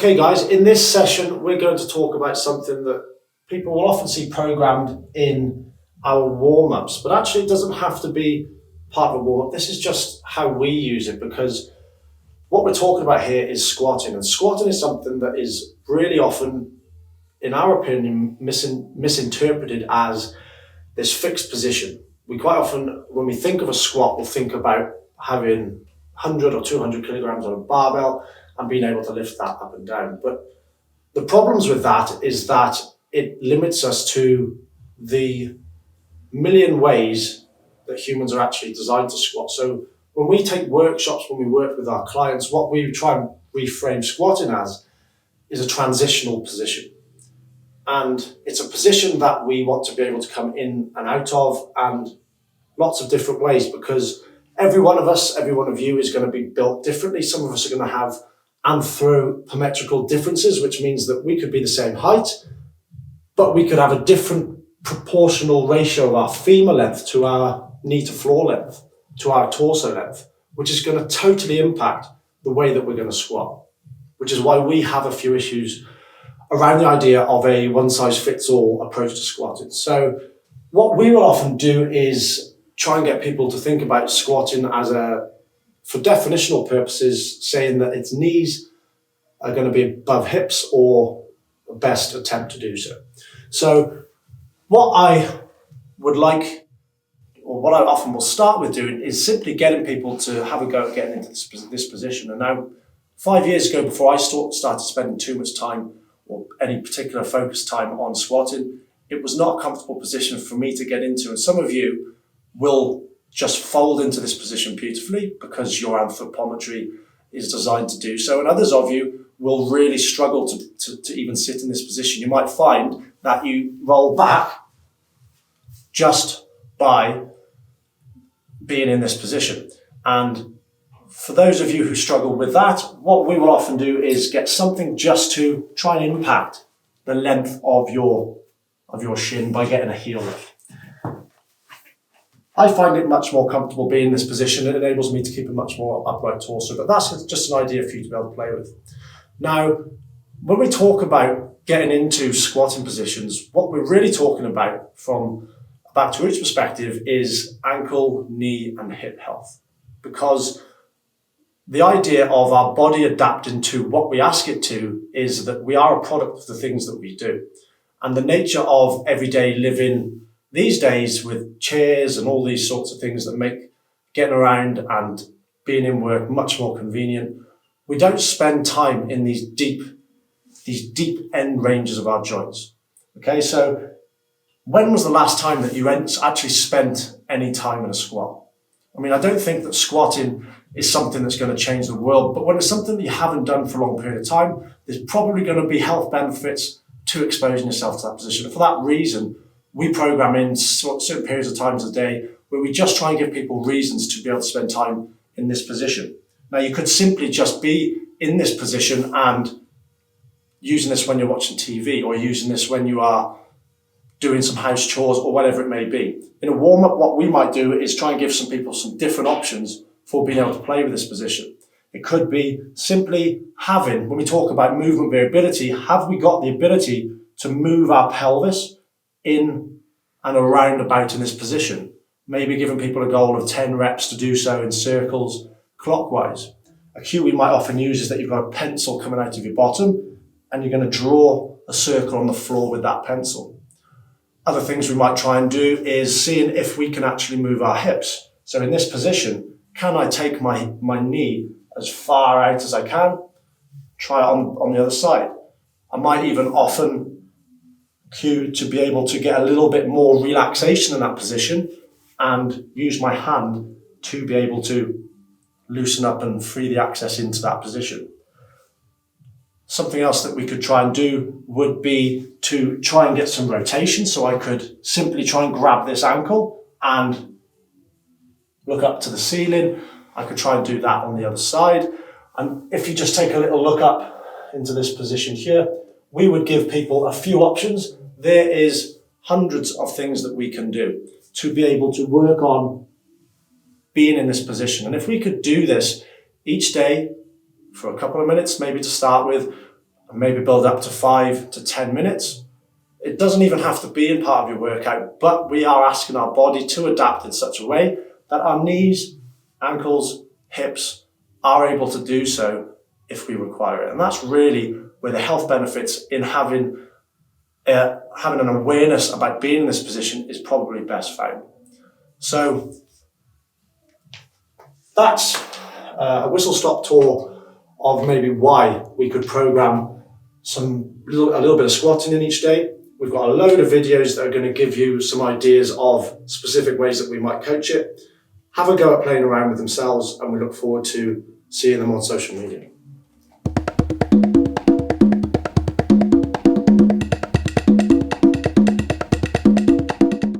Okay guys, in this session we're going to talk about something that people will often see programmed in our warm-ups, but actually it doesn't have to be part of a warm-up. This is just how we use it, because what we're talking about here is squatting, and squatting is something that is really often, in our opinion, misinterpreted as this fixed position. We quite often, when we think of a squat, we'll think about having 100 or 200 kilograms on a barbell and being able to lift that up and down. But the problems with that is that it limits us to the million ways that humans are actually designed to squat. So when we take workshops, when we work with our clients, what we try and reframe squatting as is a transitional position. And it's a position that we want to be able to come in and out of, and lots of different ways, because every one of us, every one of you is going to be built differently. Some of us are going to have anthropometrical differences, which means that we could be the same height, but we could have a different proportional ratio of our femur length to our knee to floor length, to our torso length, which is going to totally impact the way that we're going to squat, which is why we have a few issues around the idea of a one-size-fits-all approach to squatting. So what we will often do is try and get people to think about squatting as for definitional purposes, saying that its knees are going to be above hips, or best attempt to do so. So what I would like, or what I often will start with doing, is simply getting people to have a go at getting into this position. And now, 5 years ago, before I started spending too much time or any particular focus time on squatting, it was not a comfortable position for me to get into. And some of you will just fold into this position beautifully because your anthropometry is designed to do so. And others of you will really struggle to even sit in this position. You might find that you roll back just by being in this position. And for those of you who struggle with that, what we will often do is get something just to try and impact the length of your shin by getting a heel lift. I find it much more comfortable being in this position. It enables me to keep a much more upright torso, but that's just an idea for you to be able to play with. Now, when we talk about getting into squatting positions, what we're really talking about from a back to roots perspective is ankle, knee, and hip health. Because the idea of our body adapting to what we ask it to is that we are a product of the things that we do. And the nature of everyday living these days, with chairs and all these sorts of things that make getting around and being in work much more convenient, we don't spend time in these deep end ranges of our joints. Okay, so when was the last time that you actually spent any time in a squat? I mean, I don't think that squatting is something that's going to change the world, but when it's something that you haven't done for a long period of time, there's probably going to be health benefits to exposing yourself to that position. And for that reason, we program in certain periods of times a day where we just try and give people reasons to be able to spend time in this position. Now, you could simply just be in this position and using this when you're watching TV, or using this when you are doing some house chores, or whatever it may be. In a warm-up, what we might do is try and give some people some different options for being able to play with this position. It could be simply having, when we talk about movement variability, have we got the ability to move our pelvis in and around about in this position? Maybe giving people a goal of 10 reps to do so in circles clockwise. A cue we might often use is that you've got a pencil coming out of your bottom and you're going to draw a circle on the floor with that pencil. Other things we might try and do is seeing if we can actually move our hips. So in this position, can I take my knee as far out as I can? Try it on the other side. I might even often cue to be able to get a little bit more relaxation in that position and use my hand to be able to loosen up and free the access into that position. Something else that we could try and do would be to try and get some rotation. So I could simply try and grab this ankle and look up to the ceiling. I could try and do that on the other side. And if you just take a little look up into this position here, we would give people a few options. There is hundreds of things that we can do to be able to work on being in this position. And if we could do this each day for a couple of minutes, maybe to start with, and maybe build up to 5 to 10 minutes. It doesn't even have to be in part of your workout, but we are asking our body to adapt in such a way that our knees, ankles, hips are able to do so if we require it. And that's really where the health benefits in having an awareness about being in this position is probably best found. So that's a whistle-stop tour of maybe why we could program a little bit of squatting in each day. We've got a load of videos that are going to give you some ideas of specific ways that we might coach it. Have a go at playing around with themselves, and we look forward to seeing them on social media.